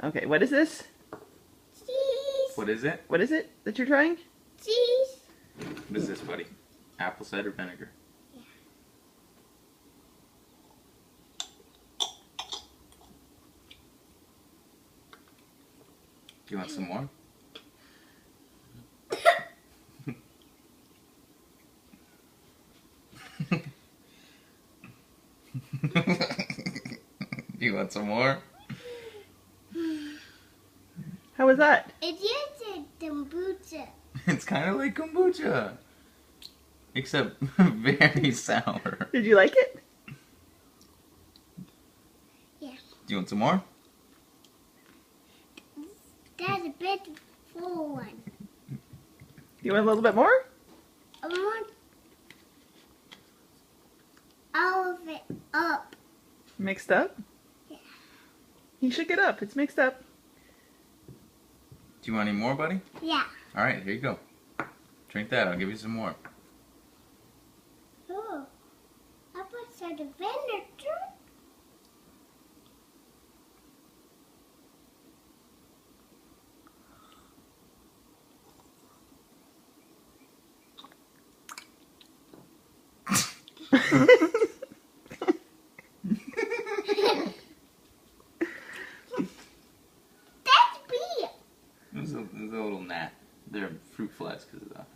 Okay, what is this? Cheese. What is it? What is it that you're trying? Cheese. What is this, buddy? Apple cider vinegar. Yeah. Do you want some more? Do you want some more? How was that? It is a kombucha. It's kind of like kombucha, except very sour. Did you like it? Yeah. Do you want some more? That's a bit full one. You want a little bit more? I want all of it up. Mixed up? Yeah. You should get up. It's mixed up. Do you want any more, buddy? Yeah. All right, here you go. Drink that. I'll give you some more. Oh, I put some vinegar too. That's beer. There's a little gnat. They're fruit flies because of that.